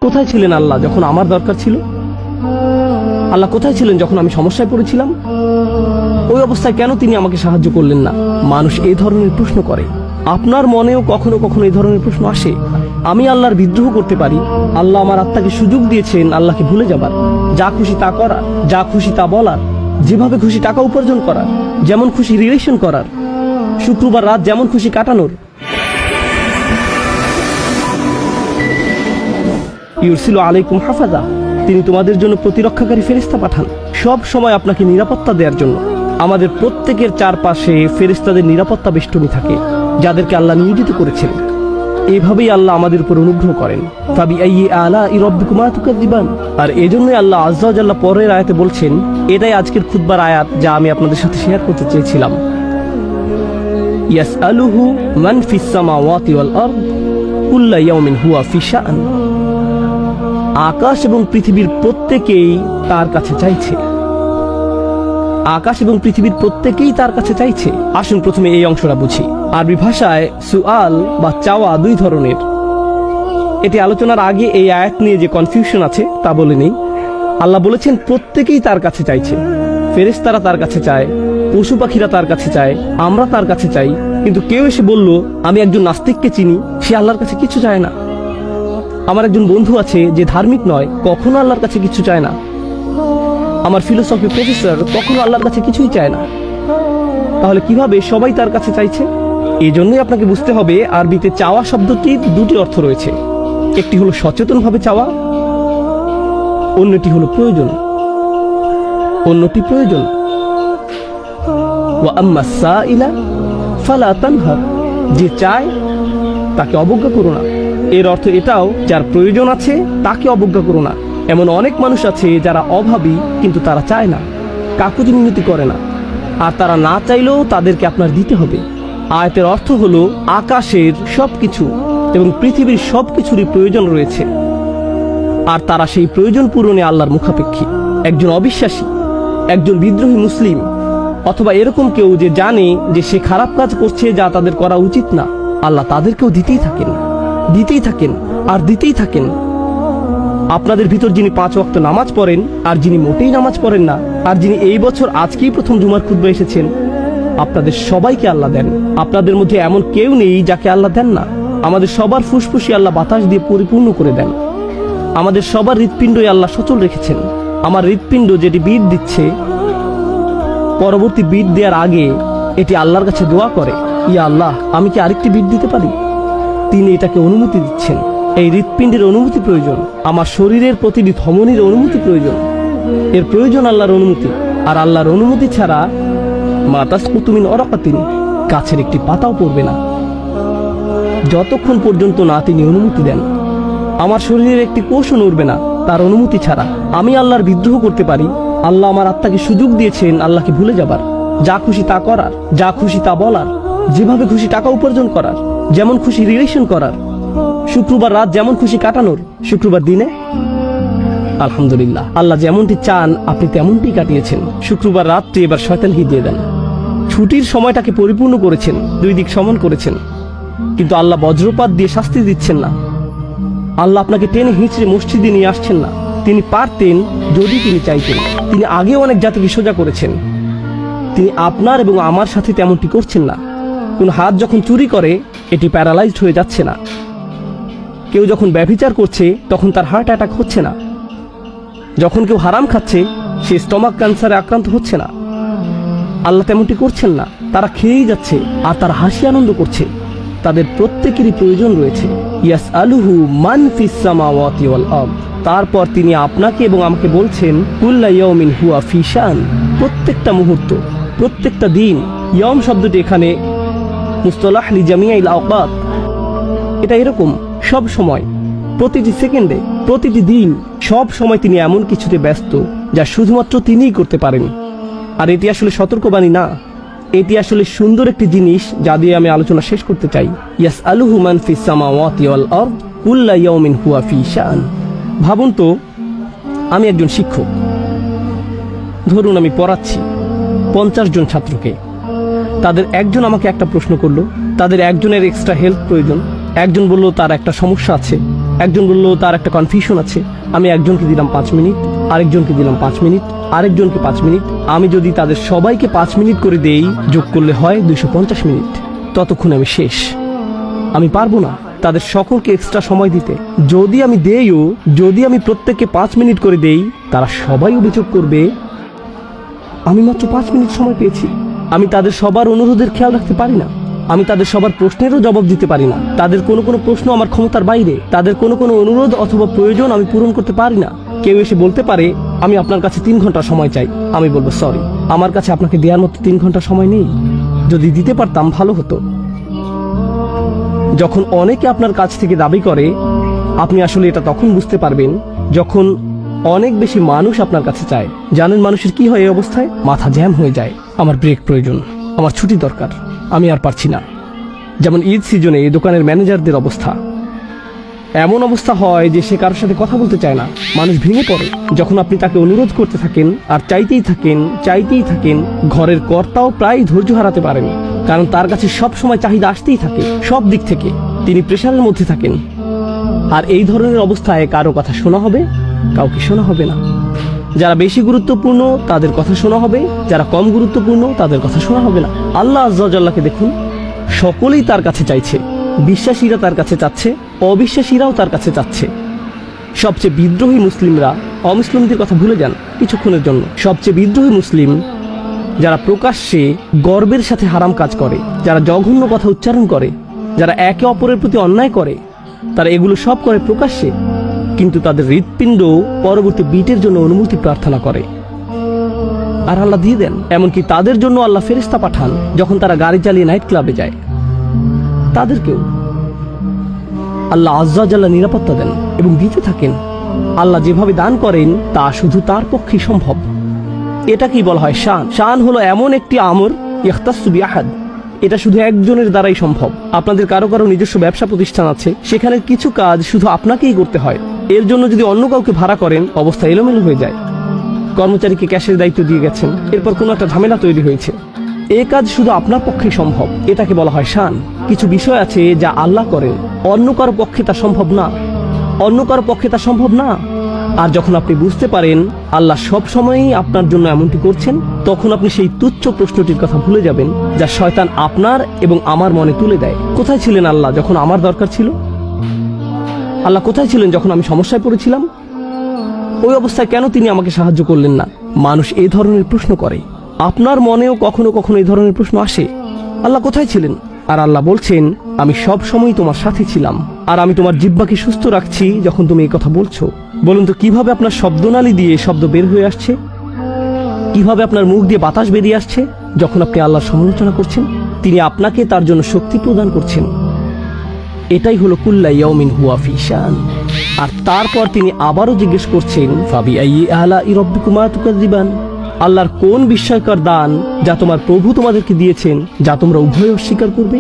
কোথায় ছিলেন আল্লাহ যখন আমার দরকার ছিল? আল্লাহ কোথায় ছিলেন যখন আমি সমস্যায় পড়েছিলাম? ওই অবস্থায় কেন তিনি আমাকে সাহায্য করলেন না? মানুষ এই ধরনের প্রশ্ন করে। আপনার মনেও কখনো কখনো এই ধরনের প্রশ্ন আসে। আমি আল্লাহর বিদ্রোহ করতে পারি, আল্লাহ আমার আত্মাকে সুযোগ দিয়েছেন আল্লাহকে ভুলে যাবার, যা খুশি তা করার, যা খুশি তা বলার, যেভাবে খুশি টাকা উপার্জন করার, যেমন খুশি রিলেশন করার, শুক্রবার রাত যেমন খুশি কাটানোর। ইউরসিলু আলাইকুম হাফাজা, তিনি তোমাদের জন্য প্রতিরক্ষাকারী ফেরেশতা পাঠান সব সময় আপনাকে নিরাপত্তা দেওয়ার জন্য। আমাদের প্রত্যেকের চারপাশে ফেরেশতাদের নিরাপত্তা বেষ্টনী থাকে, যাদেরকে আল্লাহ নিয়োজিত করেছেন। এভাবেই আল্লাহ আমাদের উপর অনুগ্রহ করেন। ফাবিআইয়ি আলাই রাব্বিকুমা তুকাযযিবান। আর এজন্যই আল্লাহ আযযা ওয়া জাল্লা পরের আয়াতে বলছেন, এটাই আজকের খুতবার আয়াত যা আমি আপনাদের সাথে শেয়ার করতে চেয়েছিলাম। ইয়াসআলুহু মান ফিস সামাওয়াতি ওয়াল আরদ কুল্লা ইয়াউমিন হুয়া ফি শাআন। আকাশ এবং পৃথিবীর প্রত্যেকেই তার কাছে চাইছে। আকাশ এবং পৃথিবীর প্রত্যেকেই তার কাছে চাইছে। আসুন প্রথমে এই অংশটা বুঝি। আরবি ভাষায় সুআল বা চাওয়া দুই ধরনের। এটি আলোচনার আগে এই আয়াত নিয়ে যে কনফিউশন আছে তা বলে নেই। আল্লাহ বলেছেন প্রত্যেকেই তার কাছে চাইছে। ফেরেশতারা তার কাছে চায়, পশু পাখিরা তার কাছে চায়, আমরা তার কাছে চাই। কিন্তু কেউ এসে বলল, আমি একজন নাস্তিককে চিনি, সে আল্লাহর কাছে কিছু চায় না। আমার একজন বন্ধু আছে যে ধার্মিক নয়, কখনো আল্লাহর কাছে কিছু চায় না। আমার ফিলোসফি প্রফেসর কখনো আল্লাহর কাছে কিছুই চায় না। তাহলে কিভাবে সবাই তার কাছে চাইছে? এই জন্যই আপনাকে বুঝতে হবে আরবিতে চাওয়া শব্দটির দুটি অর্থ রয়েছে। একটি হলো সচেতনভাবে চাওয়া, অন্যটি হলো প্রয়োজন। অন্যটি প্রয়োজন। ওয়া আম্মাস সাইলা ফালা তানহার, যে চায় তাকে অবজ্ঞা করো না। এর অর্থ এটাও, যার প্রয়োজন আছে তাকে অবজ্ঞা করো না। এমন অনেক মানুষ আছে যারা অভাবী, কিন্তু তারা চায় না, কাকুতি মিনতি করে না। আর তারা না চাইলেও তাদেরকে আপনার দিতে হবে। আয়াতের অর্থ হলো আকাশের সবকিছু এবং পৃথিবীর সবকিছুরই প্রয়োজন রয়েছে, আর তারা সেই প্রয়োজন পূরণে আল্লাহর মুখাপেক্ষী। একজন অবিশ্বাসী, একজন বিদ্রোহী মুসলিম, অথবা এরকম কেউ যে জানে যে সে খারাপ কাজ করছে যা তাদের করা উচিত না, আল্লাহ তাদেরকেও দিতেই থাকেন, দিতেই থাকেন আর দিতেই থাকেন। আপনাদের ভিতর যিনি 5 ওয়াক্ত নামাজ পড়েন, আর যিনি মোটেই নামাজ পড়েন না, আর যিনি এই বছর আজকেই প্রথম জুমার খুতবা এসেছেন, আপনাদের সবাইকে আল্লাহ দেন। আপনাদের মধ্যে এমন কেউ নেই যাকে আল্লাহ দেন না। আমাদের সবার ফুসফুসি আল্লাহ বাতাস দিয়ে পরিপূর্ণ করে দেন। আমাদের সবার হৃৎপিণ্ডই আল্লাহ সচল রেখেছেন। আমার হৃৎপিণ্ড যেটি বিট দিচ্ছে, পরবর্তী বিট দেওয়ার আগে এটি আল্লাহর কাছে দোয়া করে, ইয়া আল্লাহ, আমি কি আরেকটি বিট দিতে পারি? তিনি এটাকে অনুমতি দিচ্ছেন। এই হৃৎপিণ্ডের অনুমতি প্রয়োজন। আমার শরীরের প্রতিটি ধমনীর অনুমতি প্রয়োজন। এর প্রয়োজন আল্লাহর অনুমতি। আর আল্লাহর অনুমতি ছাড়া মা তাসকুতু মিন ওয়ারাকাতিন, গাছের একটি পাতাও পড়বে না, যতক্ষণ পর্যন্ত না তিনি অনুমতি দেন। আমার শরীরের একটি কোষও নড়বে না তার অনুমতি ছাড়া। আমি আল্লাহর বিদ্রোহ করতে পারি। আল্লাহ আমার আত্মাকে সুযোগ দিয়েছেন আল্লাহকে ভুলে যাবার, যা খুশি তা করার, যা খুশি তা বলার, যেভাবে খুশি টাকা উপার্জন করার, যেমন খুশি রিলেশন করার, শুক্রবার রাত যেমন খুশি কাটানোর, শুক্রবার দিনে আলহামদুলিল্লাহ আল্লাহ যেমনটি চান আপনি তেমনটি কাটিয়েছেন। শুক্রবার রাতটি এবার শয়তানকে দিয়ে দেন। ছুটির সময়টাকে পরিপূর্ণ করেছেন, দুই দিক সমান করেছেন। কিন্তু আল্লাহ বজ্রপাত দিয়ে শাস্তি দিচ্ছেন না। আল্লাহ আপনাকে টেনে হিঁচড়ে মসজিদে নিয়ে আসছেন না। তিনি পারতেন যদি তিনি চাইতেন। তিনি আগেও অনেক জাতিকে সোজা করেছেন। তিনি আপনার এবং আমার সাথে তেমনটি করছেন না। কোন হাত যখন চুরি করে এটি প্যারালাইজড হয়ে যাচ্ছে না। কেউ যখন ব্যভিচার করছে তখন তার হার্ট অ্যাটাক হচ্ছে না। যখন কেউ হারাম খাচ্ছে সে স্টমাক ক্যান্সারে আক্রান্ত হচ্ছে না। আল্লাহ তেমনটি করছেন না। তারা খেয়েই যাচ্ছে আর তারা হাসি আনন্দ করছে। তাদের প্রত্যেকেরই প্রয়োজন রয়েছে। ইয়াসআলুহু মান ফিস সামাওয়াতি ওয়াল আরদ। তারপর তিনি আপনাকে এবং আমাকে বলছেন, কুল্লা ইয়াউমিন হুয়া ফি শান। প্রত্যেকটা মুহূর্ত, প্রত্যেকটা দিন। ইয়াউম শব্দটি এখানে মুস্তালাহ লি জামিআল আওকাত। এটা এরকম সব সময়, প্রতিটি সেকেন্ডে, প্রতিটি দিন, সব সময় তিনি এমন কিছুতে ব্যস্ত যা শুধুমাত্র তিনিই করতে পারেন। আর এটি আসলে সতর্কবাণী না, এটি আসলে সুন্দর একটি জিনিস যা দিয়ে আমি আলোচনা শেষ করতে চাই। ইয়াসআলুহু মান ফিস সামাওয়াতি ওয়াল আরদ কুল্লা ইয়াউমিন হুয়া ফি শান। ভাবুন তো, আমি একজন শিক্ষক। ধরুন আমি পড়াচ্ছি 50 জন ছাত্রকে। তাদের একজন আমাকে একটা প্রশ্ন করলো, তাদের একজনের এক্সট্রা হেল্প প্রয়োজন। একজন বলল তার একটা সমস্যা আছে, একজন বলল তার একটা কনফিউশন আছে, আমি একজনকে দিলাম 5 মিনিট, আরেকজনকে দিলাম 5 মিনিট, আরেকজনকে 5 মিনিট। আমি যদি তাদের সবাইকে 5 মিনিট করে দেই, যোগ করলে হয় 250 মিনিট। ততক্ষণ আমি শেষ। আমি পারবো না তাদের সকলকে এক্সট্রা সময় দিতে। যদি আমি দেইও, যদি আমি প্রত্যেককে 5 মিনিট করে দেই, তারা সবাই অভিযোগ করবে আমি মাত্র 5 মিনিট সময় পেয়েছি। আমি তাদের সবার অনুরোধের খেয়াল রাখতে পারি না, আমি তাদের সবার প্রশ্নেরও জবাব দিতে পারি না। তাদের কোনো কোনো প্রশ্ন আমার ক্ষমতার বাইরে, তাদের কোনো কোনো অনুরোধ অথবা প্রয়োজন আমি পূরণ করতে পারি না। কেউ এসে বলতে পারে আমি আপনার কাছে 3 ঘন্টা সময় চাই। আমি বলবো সরি, আমার কাছে আপনাকে দেওয়ার মতো 3 ঘন্টা সময় নেই। যদি দিতে পারতাম ভালো হতো। যখন অনেকে আপনার কাছ থেকে দাবি করে, আপনি আসলে এটা তখন বুঝতে পারবেন যখন অনেক বেশি মানুষ আপনার কাছে চায়। জানেন মানুষের কি হয় এই অবস্থায়? মাথা জ্যাম হয়ে যায়, আমার ব্রেক প্রয়োজন, আমার ছুটি দরকার, আমি আর পারছি না। যেমন ঈদ সিজনে এই দোকানের ম্যানেজারদের অবস্থা। এমন অবস্থা হয় যে সে কারোর সাথে কথা বলতে চায় না, মানুষ ভেঙে পড়ে। যখন আপনি তাকে অনুরোধ করতে থাকেন আর চাইতেই থাকেন, ঘরের কর্তাও প্রায় ধৈর্য হারাতে পারেন, কারণ তার কাছে সব সময় চাহিদা আসতেই থাকে সব দিক থেকে। তিনি প্রেশারের মধ্যে থাকেন। আর এই ধরনের অবস্থায় কারো কথা শোনা হবে, কাউকে শোনা হবে না। যারা বেশি গুরুত্বপূর্ণ তাদের কথা শোনা হবে, যারা কম গুরুত্বপূর্ণ তাদের কথা শোনা হবে না। আল্লাহ আজ্জা ওয়া জাল্লাকে দেখুন, সকলেই তার কাছে চাইছে। বিশ্বাসীরা তার কাছে চাচ্ছে, অবিশ্বাসীরাও তার কাছে চাচ্ছে। সবচেয়ে বিদ্রোহী মুসলিমরা অমুসলিমদের কথা ভুলে যান কিছুক্ষণের জন্য। সবচেয়ে বিদ্রোহী মুসলিম যারা প্রকাশ্যে গর্বের সাথে হারাম কাজ করে, যারা জঘন্য কথা উচ্চারণ করে, যারা একে অপরের প্রতি অন্যায় করে, তারা এগুলো সব করে প্রকাশ্যে, কিন্তু তাদের হৃৎপিণ্ড পরবর্তী বিটের জন্য অনুমতি প্রার্থনা করে আর আল্লাহ দিয়ে দেন। এমনকি তাদের জন্য আল্লাহ ফেরেশতা পাঠান যখন তারা গাড়ি চালিয়ে নাইট ক্লাবে যায়। তাদেরকেও আল্লাহ আজ্জা ওয়া জাল্লা নিরাপত্তা দেন এবং দিতে থাকেন। আল্লাহ যেভাবে দান করেন তা শুধু তার পক্ষেই সম্ভব। এটাকেই বলা হয় শান। শান হলো এমন একটি আমর ইখতাসু বিআহাদ, এটা শুধু একজনের দ্বারাই সম্ভব। আপনাদের কারো কারো নিজস্ব ব্যবসা প্রতিষ্ঠান আছে, সেখানে কিছু কাজ শুধু আপনাকেই করতে হয়। এর জন্য যদি অন্য কাউকে ভাড়া করেন, অবস্থা এলোমেলো হয়ে যায়। কর্মচারীকে ক্যাশের দায়িত্ব দিয়ে গেছেন, এরপর কোনো একটা ঝামেলা তৈরি হয়েছে। এই কাজ শুধু আপনার পক্ষেই সম্ভব, এটাকে বলা হয় শান। কিছু বিষয় আছে যা আল্লাহ করেন, অন্য কারো পক্ষে তা সম্ভব না। আর যখন আপনি বুঝতে পারেন আল্লাহ সব সময়ই আপনার জন্য এমনটি করছেন, তখন আপনি সেই তুচ্ছ প্রশ্নটির কথা ভুলে যাবেন যা শয়তান আপনার এবং আমার মনে তুলে দেয়। কোথায় ছিলেন আল্লাহ যখন আমার দরকার ছিল? আল্লাহ কোথায় ছিলেন যখন আমি সমস্যায় পড়েছিলাম? ওই অবস্থায় কেন তিনি আমাকে সাহায্য করলেন না? মানুষ এই ধরনের প্রশ্ন করে। আপনার মনেও কখনো কখনো এই ধরনের প্রশ্ন আসে, আল্লাহ কোথায় ছিলেন? আর আল্লাহ বলছেন, আমি সব সময় তোমার সাথে ছিলাম, আর আমি তোমার জিহ্বাকে সুস্থ রাখছি যখন তুমি এই কথা বলছো। বলুন তো কিভাবে আপনার শব্দনালী দিয়ে শব্দ বের হয়ে আসছে? কিভাবে আপনার মুখ দিয়ে বাতাস বেরিয়ে আসছে যখন আপনি আল্লাহর সমালোচনা করছেন? তিনি আপনাকে তার জন্য শক্তি প্রদান করছেন। এটাই হলো কুল্লা ইয়াউমিন হুয়া ফি শান। আর তারপর তিনি আবারও জিজ্ঞেস করছেন, ফাবিআইয়ি আলাই রাব্বিকুমা তুকাযিবান, আল্লাহর কোন বিস্ময়কর দান যা তোমার প্রভু তোমাদেরকে দিয়েছেন, যা তোমরা উভয় অস্বীকার করবে?